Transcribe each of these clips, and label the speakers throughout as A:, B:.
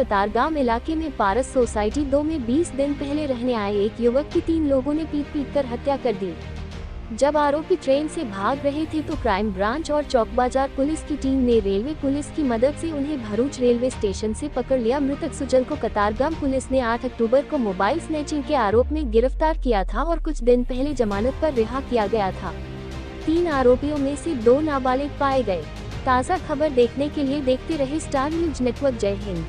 A: कतारगाम इलाके में पारस सोसाइटी 2 में 20 दिन पहले रहने आए एक युवक की 3 लोगों ने पीट कर हत्या कर दी। जब आरोपी ट्रेन से भाग रहे थे तो क्राइम ब्रांच और चौक बाजार पुलिस की टीम ने रेलवे पुलिस की मदद से उन्हें भरूच रेलवे स्टेशन से पकड़ लिया। मृतक सुजल को कतारगाम पुलिस ने 8 अक्टूबर को मोबाइल स्नैचिंग के आरोप में गिरफ्तार किया था और कुछ दिन पहले जमानत पर रिहा किया गया था। 3 आरोपियों में से 2 नाबालिग पाए गए। ताज़ा खबर देखने के लिए देखते रहे स्टार न्यूज नेटवर्क। जय हिंद।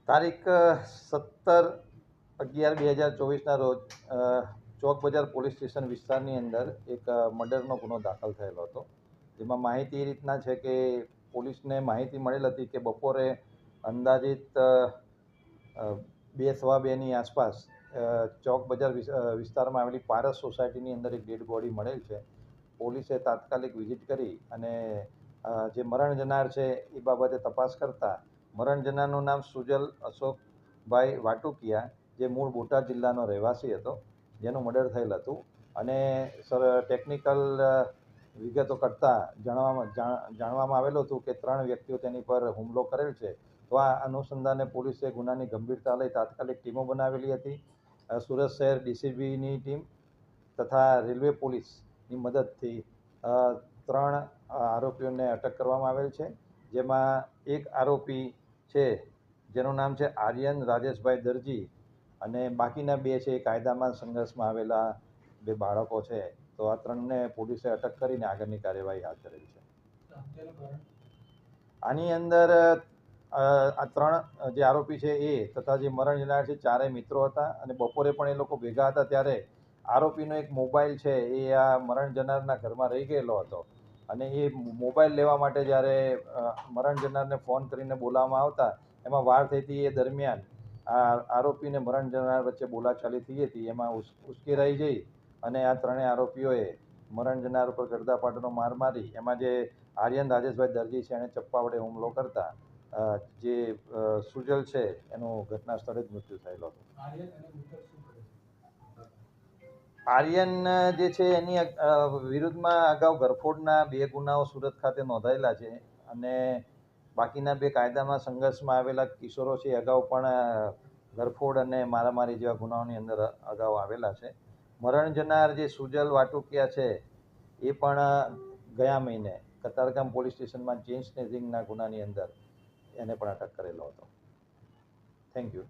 B: તારીખ 17/11/2024 રોજ ચોક બજાર પોલીસ સ્ટેશન વિસ્તારની અંદર એક મર્ડરનો ગુનો દાખલ થયેલો હતો, જેમાં માહિતી એ રીતના છે કે પોલીસને માહિતી મળેલ હતી કે બપોરે અંદાજિત 2:15ની આસપાસ ચોક બજાર વિસ્તારમાં આવેલી પારસ સોસાયટીની અંદર એક ડેડ બોડી મળેલ છે। પોલીસે તાત્કાલિક વિઝિટ કરી અને જે મરણ જનાર છે એ બાબતે તપાસ કરતા મરણ જનારનું નામ સુજલ અશોકભાઈ વાટુકિયા, જે મૂળ બોટાદ જિલ્લાનો રહેવાસી હતો, જેનું મર્ડર થયેલ હતું। અને ટેકનિકલ વિગતો કરતાં જાણવામાં આવેલું હતું કે 3 વ્યક્તિઓ તેની પર હુમલો કરેલ છે। તો આ અનુસંધાને પોલીસે ગુનાની ગંભીરતા લઈ તાત્કાલિક ટીમો બનાવેલી હતી। સુરત શહેર ડીસીબીની ટીમ તથા રેલવે પોલીસની મદદથી 3 આરોપીઓને અટક કરવામાં આવેલ છે, જેમાં એક આરોપી છે જેનું નામ છે આર્યન રાજેશભાઈ દરજી, અને બાકીના 2 છે એ કાયદામાં સંઘર્ષમાં આવેલા 2 બાળકો છે। તો આ 3ને પોલીસે અટક કરીને આગળની કાર્યવાહી હાથ ધરેલી છે। આની અંદર આ 3 જે આરોપી છે એ તથા જે મરણ જનાર છે 4 મિત્રો હતા, અને બપોરે પણ એ લોકો ભેગા હતા ત્યારે આરોપીનો એક મોબાઈલ છે એ આ મરણ જનારના ઘરમાં રહી ગયેલો હતો, અને એ મોબાઈલ લેવા માટે જ્યારે મરણ જનારને ફોન કરીને બોલાવવામાં આવતા એમાં વાર થઈ હતી। એ દરમિયાન આ આરોપીને મરણ જનાર વચ્ચે બોલાચાલી થઈ હતી, એમાં ઉશ્કેરાઈ જઈ અને આ 3 આરોપીઓએ મરણ જનાર ઉપર ગરદાપાટનો માર મારી એમાં જે આર્યન રાજેશભાઈ દરજી છે એણે ચપ્પા વડે હુમલો કરતા જે સુજલ છે એનું ઘટના સ્થળે જ મૃત્યુ થયેલો હતો। આર્યન જે છે એની વિરુદ્ધમાં અગાઉ ગરફોડના 2 ગુનાઓ સુરત ખાતે નોંધાયેલા છે, અને બાકીના 2 કાયદામાં સંઘર્ષમાં આવેલા કિશોરો છે અગાઉ પણ ગરફોડ અને મારામારી જેવા ગુનાઓની અંદર અગાઉ આવેલા છે। મરણ જનાર જે સુજલ વાટુકિયા છે એ પણ ગયા મહિને કતારગામ પોલીસ સ્ટેશનમાં ચેઇન સ્નેચિંગના ગુનાની અંદર એને પણ અટક કરેલો હતો। Thank you.